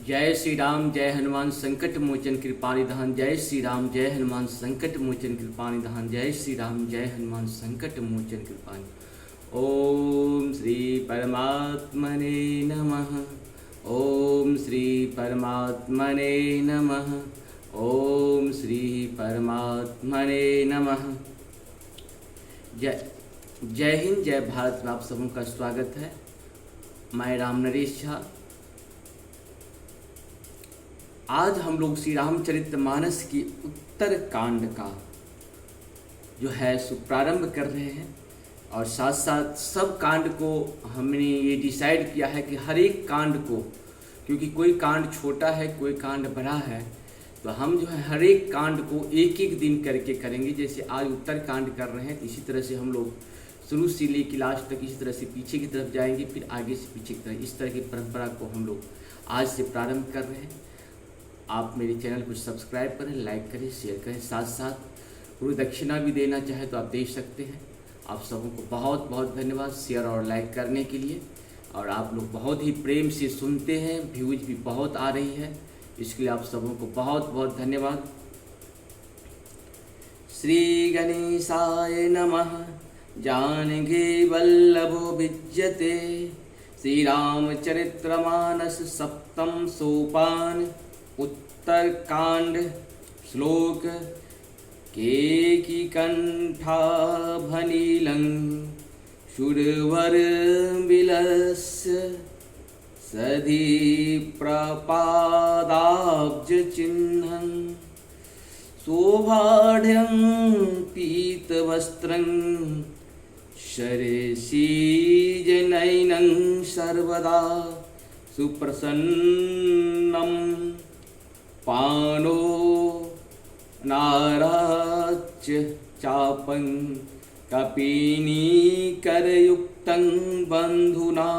जय श्री राम जय हनुमान संकट मोचन कृपा निधान। जय श्री राम जय हनुमान संकट मोचन कृपा निधान। जय श्री राम जय हनुमान संकट मोचन कृपा निधान। ओम श्री परमात्मने नमः। ओम श्री परमात्मने नमः। ओम श्री परमात्मने नमः। जय हिंद जय भारत में आप सबों का स्वागत है। मैं राम नरेश झा। आज हम लोग श्री रामचरितमानस की उत्तर कांड का जो है सो प्रारंभ कर रहे हैं और साथ साथ सब कांड को हमने ये डिसाइड किया है कि हर एक कांड को, क्योंकि कोई कांड छोटा है कोई कांड बड़ा है, तो हम जो है हर एक कांड को एक एक दिन करके करेंगे। जैसे आज उत्तर कांड कर रहे हैं, इसी तरह से हम लोग शुरू से लेकर लास्ट तक इसी तरह से पीछे की तरफ जाएंगे, फिर आगे से पीछे की तरफ, इस तरह की परंपरा को हम लोग आज से प्रारंभ कर रहे हैं। आप मेरे चैनल को सब्सक्राइब करें, लाइक करें, शेयर करें, साथ साथ गुरु दक्षिणा भी देना चाहे तो आप दे सकते हैं। आप सबों को बहुत बहुत धन्यवाद शेयर और लाइक करने के लिए। और आप लोग बहुत ही प्रेम से सुनते हैं, व्यूज भी बहुत आ रही है, इसके लिए आप सबों को बहुत बहुत धन्यवाद। श्री गणेशाय नमः। जानकी वल्लभो विज्यते। श्री रामचरितमानस सप्तम सोपान उत्तर कांड। श्लोक केकी कंठाभनीलं शूरवर विलस्य सधि प्रपादाब्ज चिह्नं शोभाढ्यं पीतवस्त्रं शरसीजनैनं सर्वदा सुप्रसन्नं पानो नाराच्य चापं कपिनीकरयुक्तं बन्धुना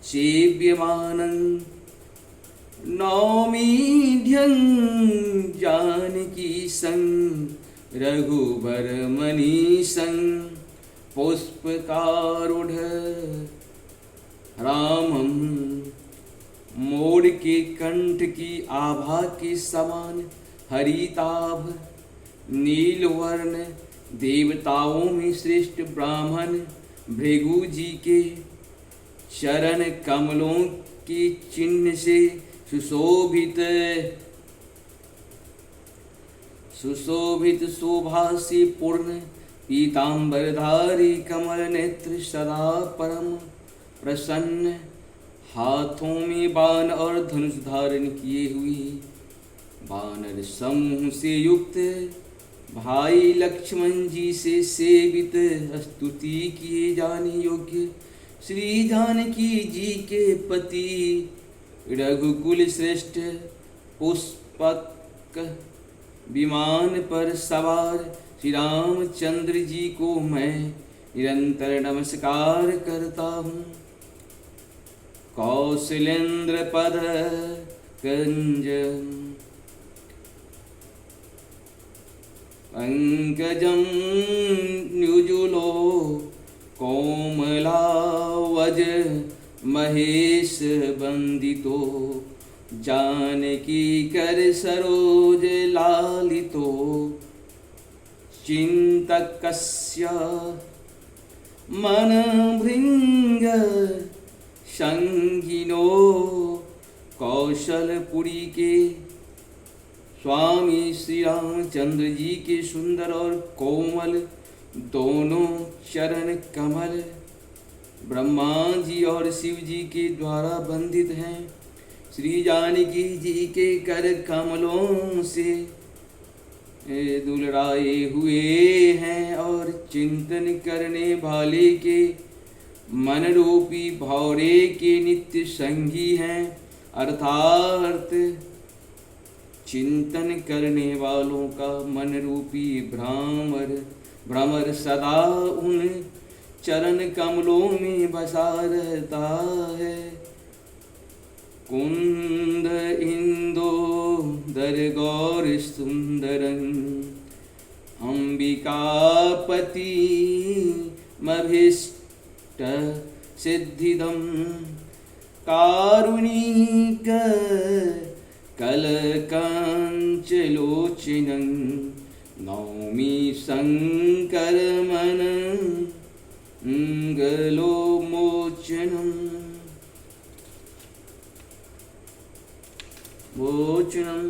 सेव्यमानं नौमीढ्यं जानकीसं रघुवरमनीशं पुष्पकारूढ़ रामं मोर के कंठ की आभा के समान हरिताभ नीलवर्ण देवताओं में श्रेष्ठ ब्राह्मण भृगु जी के चरण कमलों के चिन्ह से सुशोभित शोभा से पूर्ण पीतांबरधारी कमल नेत्र सदा परम प्रसन्न, हाथों में बाण और धनुष धारण किए हुए वानर समूह से युक्त भाई लक्ष्मण जी से सेवित स्तुति किए जाने योग्य श्री जानकी जी के पति रघुकुल श्रेष्ठ पुष्पक विमान पर सवार श्री रामचंद्र जी को मैं निरंतर नमस्कार करता हूँ। कौशलेन्द्र पद कंज पंकजं न्युजुलो कोमलावज महेश बंदितो जानकी कर सरोज लालितो चिंतकस्य मन भृंग संगिनो कौशलपुरी के स्वामी श्री रामचंद्र जी के सुंदर और कोमल दोनों चरण कमल ब्रह्मा जी और शिव जी के द्वारा बंधित हैं। श्री जानकी जी के कर कमलों से दुलराए हुए हैं और चिंतन करने वाले के मन रूपी भौरे के नित्य संगी हैं। अर्थात चिंतन करने वालों का मन रूपी भ्रमर सदा उन चरण कमलों में बसा रहता है। कुंद इंदोदर गौर सुंदरं अंबिकापति मभीष्ट सिद्धिदं कारुणिक शंकर मंगलो मोचनम मोचनम।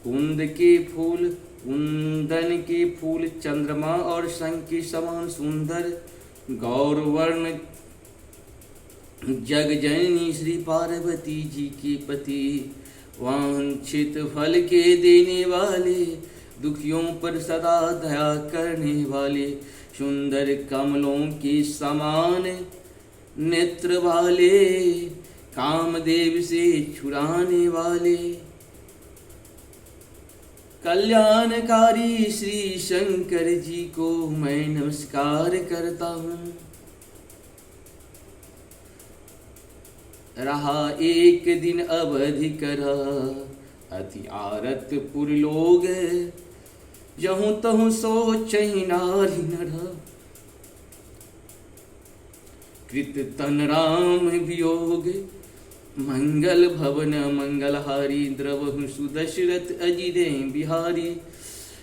कुंद के फूल, कुंदन के फूल चंद्रमा और शंख के समान सुंदर, गौरवर्ण जग जननी श्री पार्वती जी के पति, वांछित फल के देने वाले, दुखियों पर सदा दया करने वाले, सुंदर कमलों के समान नेत्र वाले, कामदेव से छुड़ाने वाले, कल्याणकारी श्री शंकर जी को मैं नमस्कार करता हूँ। रहा एक दिन अवधि करा, अति आरत पुर लोग, जहूँ तहूँ सोचहि नारी नर, कृत तन राम वियोग, मंगल भवन मंगलहारी, द्रवहु सुदशरथ अजिरे बिहारी।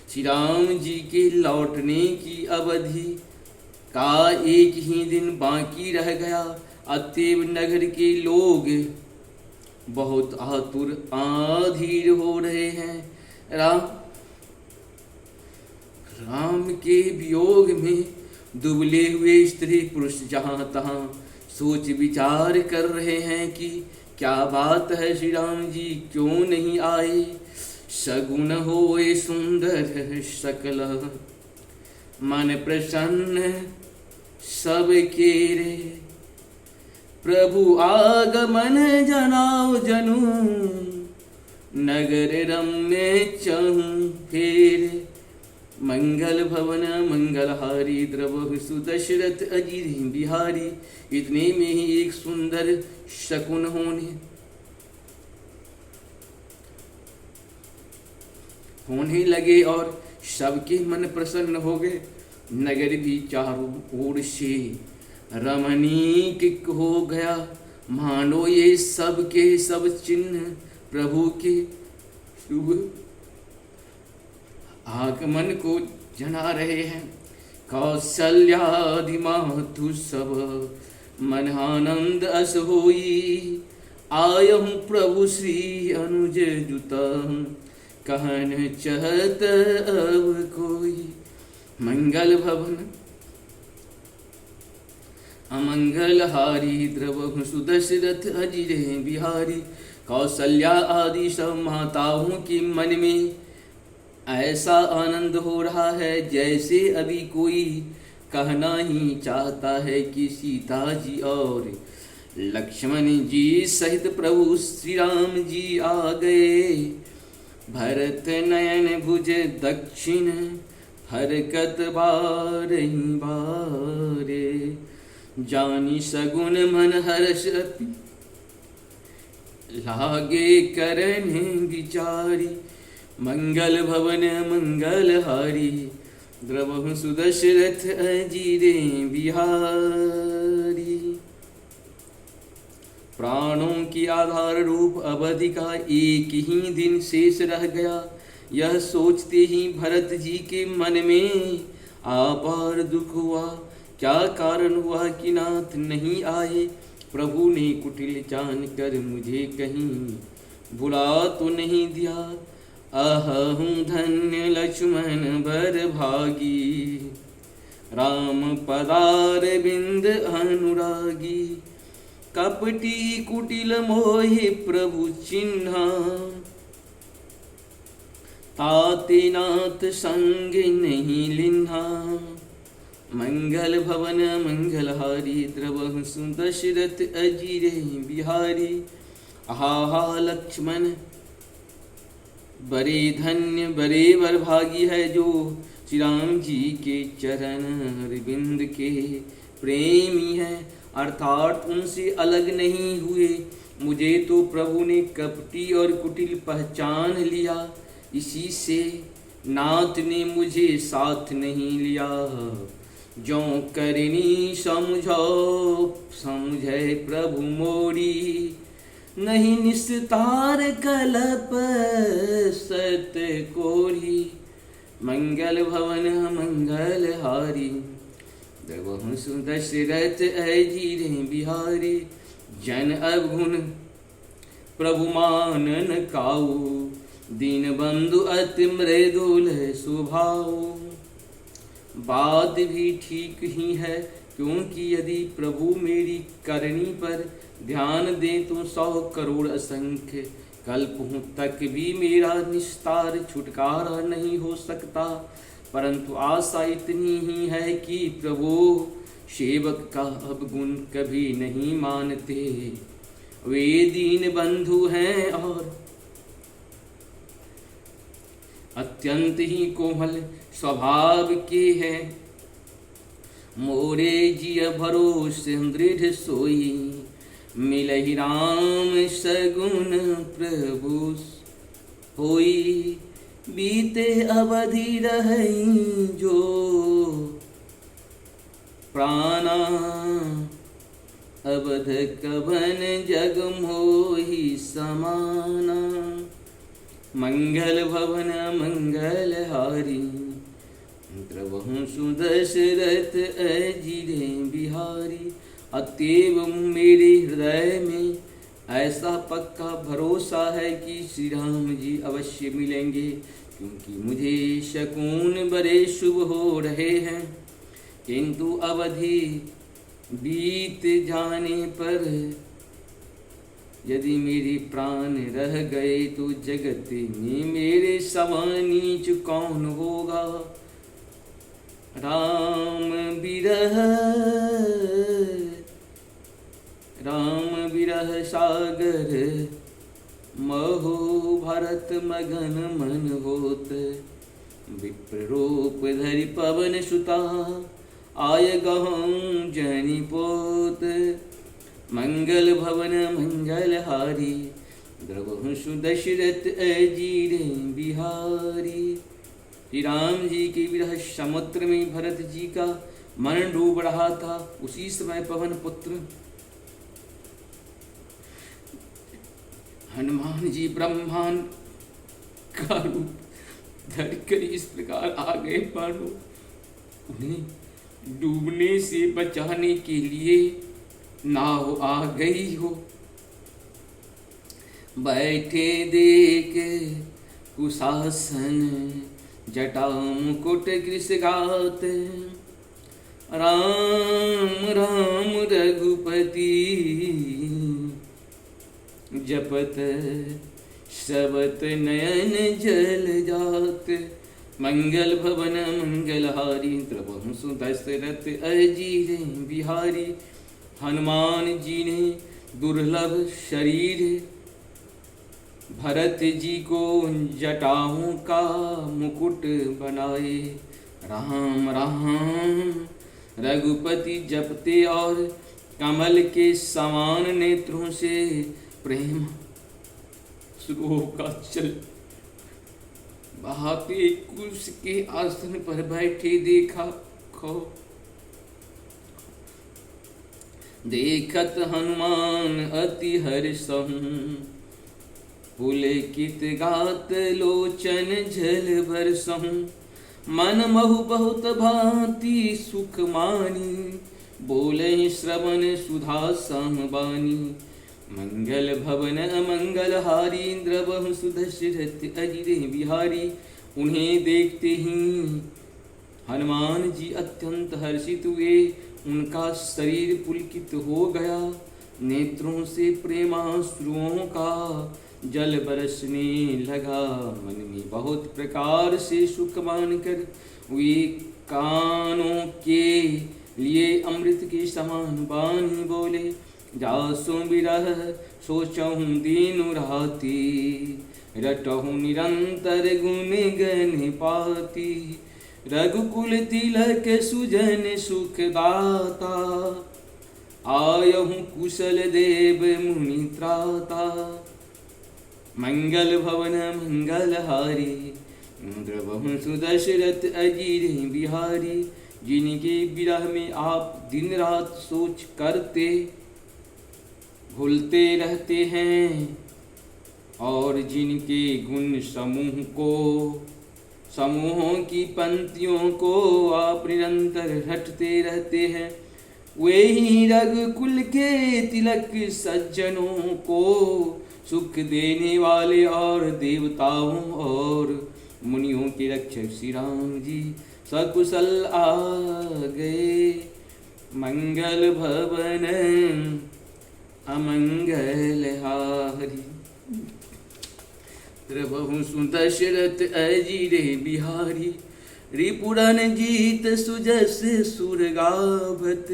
श्री राम जी के लौटने की अवधि का एक ही दिन बाकी रह गया। अतएव नगर के लोग बहुत आतुर आधीर हो रहे हैं। राम के वियोग में दुबले हुए स्त्री पुरुष जहाँ तहाँ सोच विचार कर रहे हैं कि क्या बात है, श्री राम जी क्यों नहीं आए। सगुन होए सुंदर सकल, मन प्रसन्न सबके रे। प्रभु आगमन जनाओ जनु, नगर रम्य चहु फेर। मंगल भवन मंगलहारी, द्रवहु सुदशरथ अजिर बिहारी। इतने में ही एक सुंदर शकुन होने लगे और सबके मन प्रसन्न हो गए। नगर भी चारों ओर से रमणीक हो गया, मानो ये सब के सब चिन्ह प्रभु के शुभ आगमन को जना रहे हैं। कौशल्यादि मातु सब मन आनंद अस होई, आयहु प्रभु श्री अनुज जुता, कहन चहत अब कोई। मंगल भवन अमंगलहारी, द्रवहु सुदशरथ अजिरे बिहारी। कौशल्या आदि सब माताओं के मन में ऐसा आनंद हो रहा है जैसे अभी कोई कहना ही चाहता है कि सीता जी और लक्ष्मण जी सहित प्रभु श्री राम जी आ गए। भरत नयन भुज दक्षिण, हरकत बारहि बारे। जानी सगुन मन हर्ष, लागे करने विचारी। मंगल भवन मंगलहारी, द्रवहु सुदशरथ अजिरे बिहारी। प्राणों की आधार रूप अवधि का एक ही दिन शेष रह गया। यह सोचते ही भरत जी के मन में अपार दुख हुआ। क्या कारण हुआ कि नाथ नहीं आए। प्रभु ने कुटिल जान कर मुझे कहीं बुला तो नहीं दिया। अहं धन्य लक्ष्मण बर भागी, राम पदार बिंद अनुरागी। कपटी कुटिल मोहि प्रभु चिन्हा, ताते नाथ संग नहीं लिन्हा। मंगल भवन मंगलहारी, द्रवहु सुदशरथ अजिरे बिहारी। आहा लक्ष्मण बड़े धन्य बड़े वरभागी है जो श्री राम जी के चरण अरविंद के प्रेमी है, अर्थात उनसे अलग नहीं हुए। मुझे तो प्रभु ने कपटी और कुटिल पहचान लिया, इसी से नाथ ने मुझे साथ नहीं लिया। जो करनी समझो समझे प्रभु मोरी, नहीं निस्तार कलप सत कोरी। मंगल भवन मंगल हारी, द्रवहु सुदशरथ अजीर बिहारी। जन अवगुण प्रभु मानन काऊ, दीन बंधु अति मृदुल स्वभाव। बात भी ठीक ही है, क्योंकि यदि प्रभु मेरी करनी पर ध्यान दे तो 100 करोड़ असंख्य कल्पों तक भी मेरा निस्तार छुटकारा नहीं हो सकता। परंतु आशा इतनी ही है कि प्रभु सेवक का अवगुण कभी नहीं मानते। वे दीन बंधु हैं और अत्यंत ही कोमल स्वभाव के हैं। मोरे जिय भरोसे दृढ़ सोई, मिलहि राम सगुन प्रभु होई। बीते अवधि रही जो प्राणा, अवध कवन जग मोहि समाना। मंगल भवन मंगल हारी, द्रवहु सुदशरथ अजीरे बिहारी। अतएव मेरे हृदय में ऐसा पक्का भरोसा है कि श्री राम जी अवश्य मिलेंगे, क्योंकि मुझे शकुन बड़े शुभ हो रहे हैं। किंतु अवधि बीत जाने पर यदि मेरे प्राण रह गए तो जगत में मेरे समान नीच कौन होगा। राम विरह सागर महो, भरत मगन मन होत। विप्ररूप धरि पवन सुता, आय गहूँ जनि पोत। मंगल भवन मंगल हारी, द्रवहु सुदशरथ अजीरे बिहारी। श्री राम जी के विरह समुद्र में भरत जी का मन डूब रहा था। उसी समय पवन पुत्र हनुमान जी ब्रह्मांड का रूप धरकर इस प्रकार आ गए, मानो उन्हें डूबने से बचाने के लिए नाव आ गई हो। बैठे देख कुशासन, जटा मुकुट कृषगात। राम राम रघुपति जपत, सबत नयन जल जात। मंगल भवन मंगल हारी, द्रवहु सुदशरथ अजीरे बिहारी। हनुमान जी ने दुर्लभ शरीर भरत जी को जटाओं का मुकुट बनाए। राम राम रघुपति जपते और कमल के समान नेत्रों से प्रेम श्लोक का चल बहाते कुश के आसन पर बैठे देखा खो। देखत हनुमान अति हर्षं, पुलकित गात लोचन जल बरसहु। मन महु बहुत भांति सुख मानी, बोले श्रवण सुधा समबानी। मंगल भवन अमंगल हारी, द्रवहु सुदशरथ अजीरे बिहारी। उन्हें देखते ही हनुमान जी अत्यंत हर्षित हुए। उनका शरीर पुलकित हो गया, नेत्रों से प्रेमाश्रुओं का जल बरसने लगा। मन में बहुत प्रकार से सुख मानकर वे कानों के लिए अमृत के समान वाणी बोले। जासु विरह सोचहु दीनु राती, रटहु निरंतर गुण गण पाती। रघुकुल तिलक सुजन सुखदाता, आयहु कुशल देव मुनि त्राता। मंगल भवन मंगल हारी, द्रवहु सुदशरथ अजीरे बिहारी। जिनके विरह में आप दिन रात सोच करते भूलते रहते हैं और जिनके गुण समूह को समूहों की पंक्तियों को आप निरंतर रटते रहते हैं। वे ही रघुकुल के तिलक सज्जनों को सुख देने वाले और देवताओं और मुनियों के रक्षक श्री राम जी सकुशल आ गए। मंगल भवन अमंगल हारी, द्रवहु सुदशरथ अजिरे बिहारी। रिपुरन जीत सुजस सुर गावत,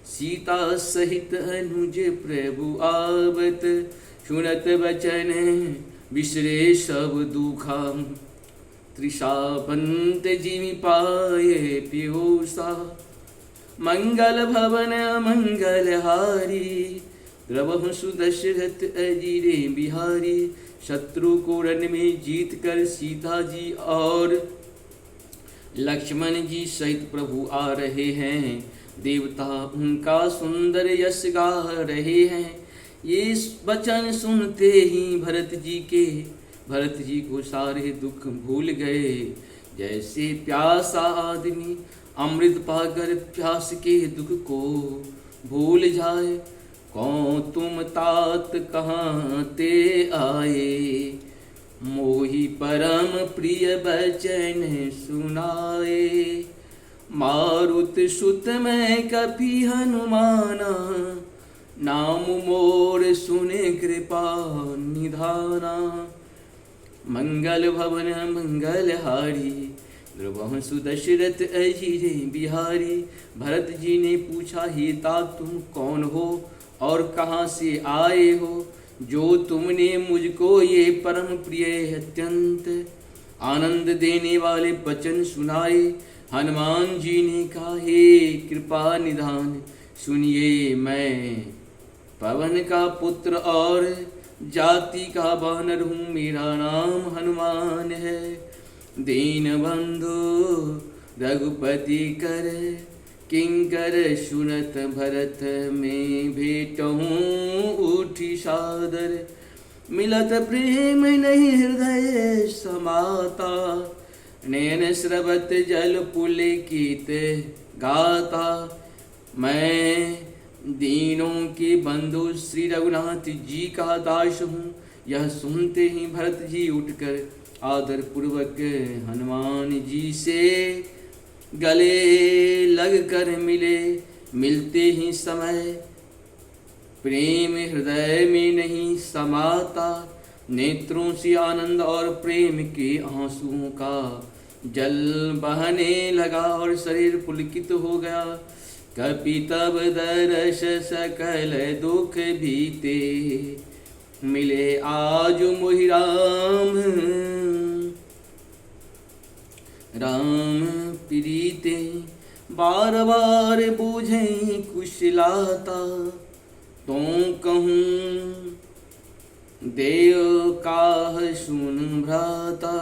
सीता सहित अनुज प्रभु आवत। सुनत बचन बिसरे सब दुखा, तृषा पंत जिमि पाए पियोसा। मंगल भवन मंगल हारी, द्रवहु सुदशरथ अजिरे बिहारी। शत्रु को रण में जीत कर सीता जी और लक्ष्मण जी सहित प्रभु आ रहे हैं। देवता उनका सुंदर यश गा रहे हैं। ये वचन सुनते ही भरत जी को सारे दुख भूल गए। जैसे प्यासा आदमी अमृत पाकर प्यास के दुख को भूल जाए। कौन तुम तात कहाँ ते आए, मोहि परम प्रिय बचन सुनाए। मारुत सुत मैं कपि हनुमाना, नाम मोर सुने कृपा निधाना। मंगल भवन मंगल हारी, द्रवहु सुदशरथ अजिरे बिहारी। भरत जी ने पूछा, हे तात तुम कौन हो और कहाँ से आए हो, जो तुमने मुझको ये परम प्रिय अत्यंत आनंद देने वाले वचन सुनाए। हनुमान जी ने कहा, हे कृपा निधान सुनिए, मैं पवन का पुत्र और जाति का वानर हूँ। मेरा नाम हनुमान है। दीन बंधु रघुपति कर किंकर सुनत, भरत में भेटहूँ उठी सादर। मिलत प्रेम नहीं हृदय समाता, नयन स्रवत जल पुलकित गाता। मैं दीनों के बंधु श्री रघुनाथ जी का दास हूँ। यह सुनते ही भरत जी उठकर आदर पूर्वक हनुमान जी से गले लग कर मिले। मिलते ही समय प्रेम हृदय में नहीं समाता। नेत्रों से आनंद और प्रेम के आंसुओं का जल बहने लगा और शरीर पुलकित हो गया। कपि तब दर्श सकल दुख बीते, मिले आज मोहि राम राम प्रीते। बार बार बूझे कुशलाता, तो कहूँ देव काह सुन भ्राता।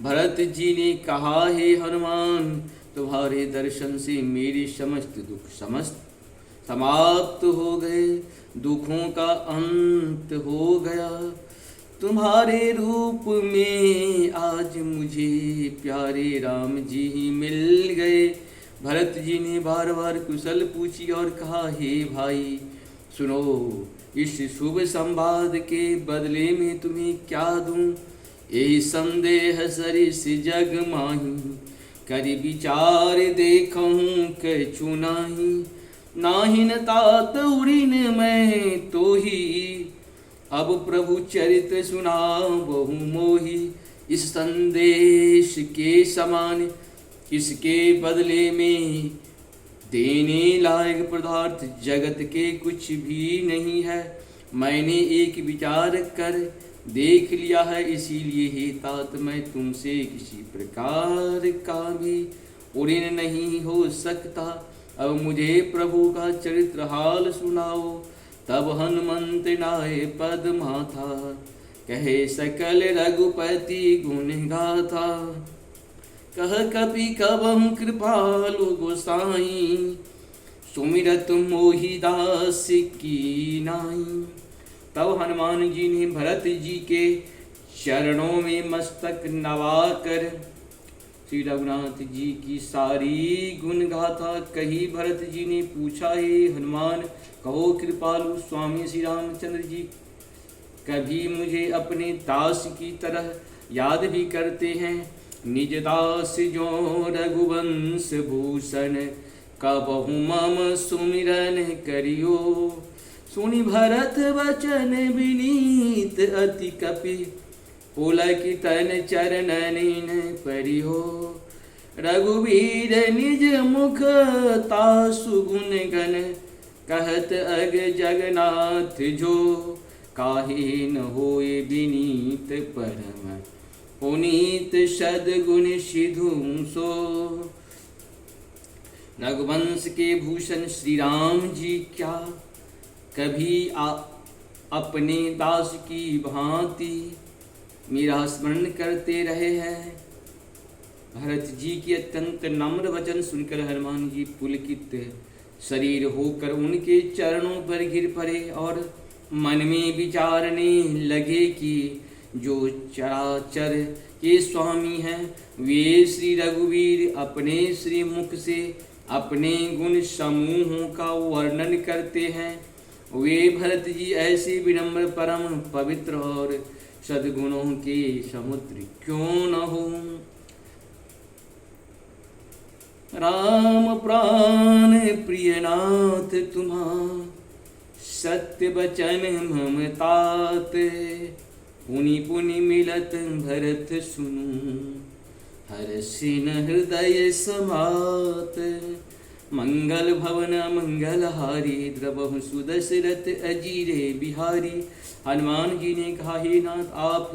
भरत जी ने कहा, हे हनुमान, तुम्हारे दर्शन से मेरे समस्त दुख समाप्त हो गए। दुखों का अंत हो गया। तुम्हारे रूप में आज मुझे प्यारे राम जी ही मिल गए। भरत जी ने बार बार कुशल पूछी और कहा, हे भाई सुनो, इस शुभ संवाद के बदले में तुम्हें क्या दूं। यही संदेह सरिस जग माही, करि विचार देखूं कछु नाही। नाहिन तात उड़िन मैं तो ही, अब प्रभु चरित सुना बहु मोही। इस संदेश के समान इसके बदले में देने लायक पदार्थ जगत के कुछ भी नहीं है। मैंने एक विचार कर देख लिया है, इसीलिए हे तात मैं तुमसे किसी प्रकार का भी ऋण नहीं हो सकता। अब मुझे प्रभु का चरित्र हाल सुनाओ। तब हनुमंत नाय पद माथा, कहे सकल रघुपति गुण गाथा। कह कपि कबहु कृपालु गोसाई, सुमिरत मोहि दास की नाई। तब हनुमान जी ने भरत जी के चरणों में मस्तक नवाकर श्री रघुनाथ जी की सारी गुण गाथा कही। भरत जी ने पूछा, हे हनुमान कहो कृपालु स्वामी श्री रामचंद्र जी कभी मुझे अपने दास की तरह याद भी करते हैं। निज दास जो रघुवंश भूषण कबहु मम सुमिरन करियो। सुनि भरत वचन विनीत अति कपि पुलकितन चरणन परिहो। रघुवीर निज मुख तासु गुण गण कहत अग जगन्नाथ जो। काहे न होए विनीत परम पुनीत सद्गुण सिधु सो। रघुवंश के भूषण श्री राम जी क्या कभी अपने दास की भांति मेरा स्मरण करते रहे हैं। भरत जी की अत्यंत नम्र वचन सुनकर हनुमान जी पुलकित शरीर होकर उनके चरणों पर गिर पड़े और मन में विचारने लगे कि जो चराचर के स्वामी हैं वे श्री रघुवीर अपने श्री मुख से अपने गुण समूहों का वर्णन करते हैं। वे भरत जी ऐसे विनम्र परम पवित्र और सद्गुणों के समुद्र क्यों न हो। राम प्राण प्रियनाथ तुम्हारा सत्य बचन ममतात। पुनि पुनि मिलत भरत सुनु हर्षिन हृदय समात। मंगल भवन मंगल हारी द्रवहु सुदशरथ अजीरे बिहारी। हनुमान जी ने कहा, हे नाथ आप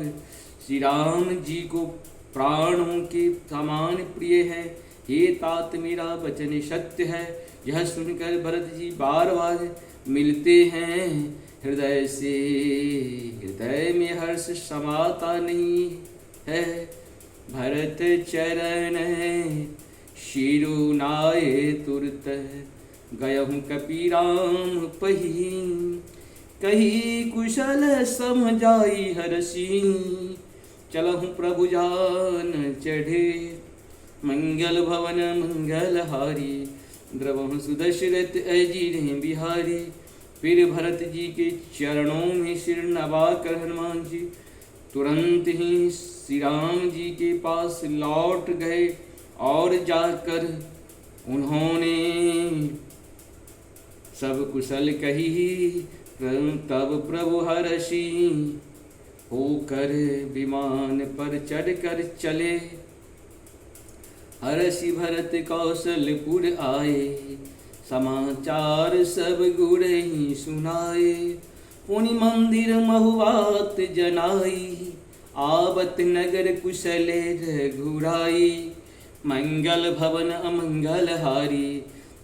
श्री राम जी को प्राणों के समान प्रिय है। हे तात मेरा वचन सत्य है। यह सुनकर भरत जी बार बार मिलते हैं। हृदय से हृदय में हर्ष समाता नहीं है। भरत चरण शिरुनाए तुरत गयहु कपीराम पही। कही कुशल समझाई हरषि चलहु प्रभु जान चढ़े। मंगल भवन मंगल हारी द्रवहु सुदशरथ अजीरे बिहारी। फिर भरत जी के चरणों में सिर नवा कर हनुमान जी तुरंत ही श्री राम जी के पास लौट गए और जाकर उन्होंने सब कुशल कही। तब प्रभु हर्षि होकर विमान पर चढ़कर चले। हर्षि भरत कौशलपुर आए समाचार सब गुण ही सुनाए। पुनि मंदिर महुआत जनाई आवत नगर कुशल रघुराई। मंगल भवन अमंगल हारी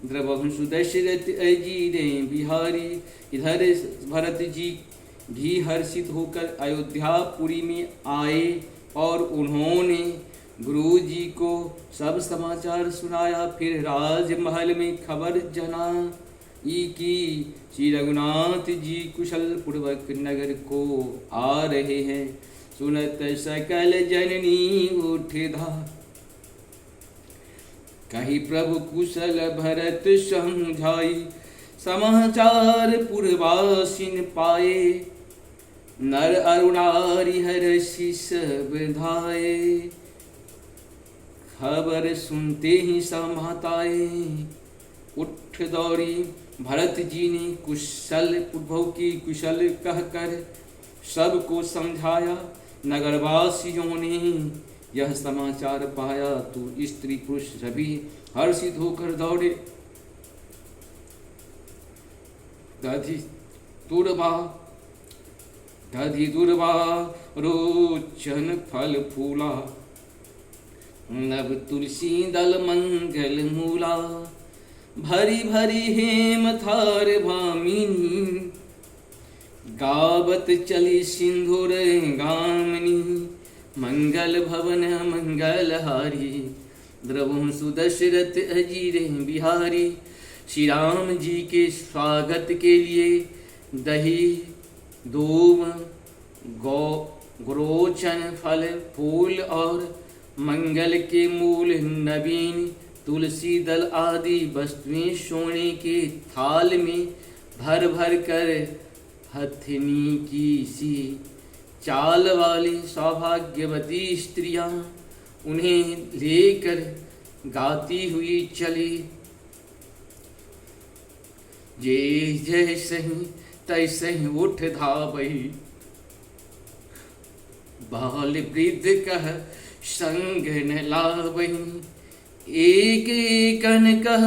द्रवहु सुदशरथ अजीरे बिहारी। इधर भरत जी भी हर्षित होकर अयोध्यापुरी में आए और उन्होंने गुरु जी को सब समाचार सुनाया। फिर राजमहल में खबर जनाई कि श्री रघुनाथ जी कुशल पूर्वक नगर को आ रहे हैं। सुनत सकल जननी उठधा कही प्रभु कुशल भरत समझाई। समाचार पुरवासिन पाए नर अरुणारी हर्षि सब धाये। खबर सुनते ही समाताए उठ दौड़ी। भरत जी ने कुशल पूर्वों की कुशल कहकर सबको समझाया। नगरवासियों ने यह समाचार पाया तो स्त्री पुरुष सभी हर्षित होकर दौड़े। दधि दुर्वा रोचन फल फूला। नव तुलसी दल मंगल मूला। भरी भरी हेम थार भामिनी गावत चली सिंधुर गामिनी। मंगल भवन मंगल हारी द्रवहु सुदशरथ अजीरे बिहारी। श्री राम जी के स्वागत के लिए दही दूब गोरोचन फल फूल और मंगल के मूल नवीन, तुलसी दल आदि वस्तुएं सोने के थाल में भर भर कर हथनी की सी चाल वाली सौभाग्यवती स्त्रियां उन्हें लेकर गाती हुई चली। जे जैसे ही तैसे ही उठ धावही, बाल वृद्ध कह संग न लावही। एक एकन कह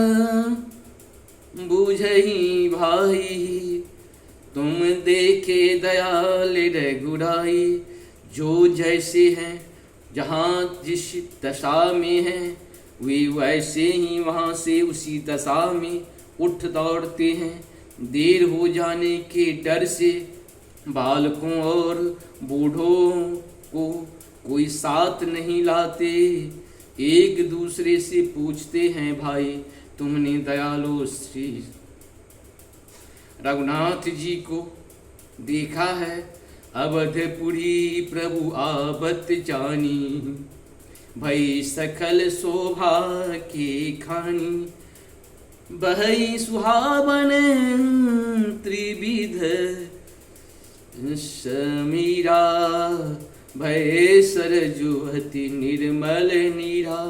बूझही भाई, तुम देखे दयाल रघुराई। जो जैसे हैं जहाँ जिस दशा में हैं, वे वैसे ही वहाँ से उसी दशा में उठ दौड़ते हैं। देर हो जाने के डर से बालकों और बूढ़ों को कोई साथ नहीं लाते। एक दूसरे से पूछते हैं, भाई तुमने दयालु श्री रघुनाथ जी को देखा है? अवधपुरी प्रभु आवत जानी, भई सकल शोभा के खानी। बहई सुहावन त्रिविध समीरा, भय सरजु अति निर्मल नीरा।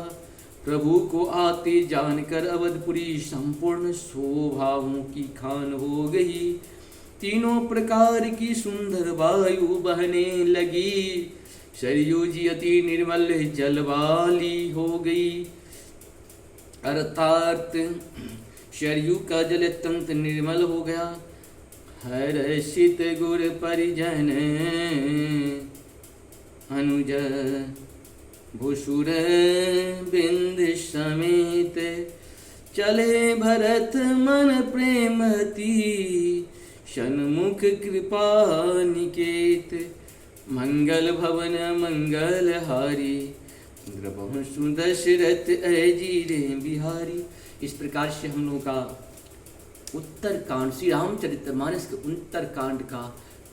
प्रभु को आते जानकर अवधपुरी संपूर्ण शोभाओं की खान हो गई। तीनों प्रकार की सुंदर वायु बहने लगी। सरयू जी अति निर्मल जल वाली हो गई, अर्थात सरयू का जल अत्यंत निर्मल हो गया। हर्षित गुर परिजन अनुज भूसुर बिंद समेत, चले भरत मन प्रेमती। षण्मुख कृपा निकेत, मंगल भवन मंगल हारी। द्रवहु सुदशरथ अजीरे बिहारी। इस प्रकार से हम लोगों का उत्तर कांड, श्री रामचरितमानस के उत्तर कांड का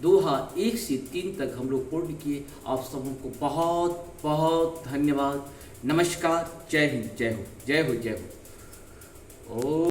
दोहा 1 से 3 तक हम लोग पूर्ण किए। आप सबों को बहुत बहुत धन्यवाद। नमस्कार। जय हिंद, जय हो, जय हो, जय हो। ओ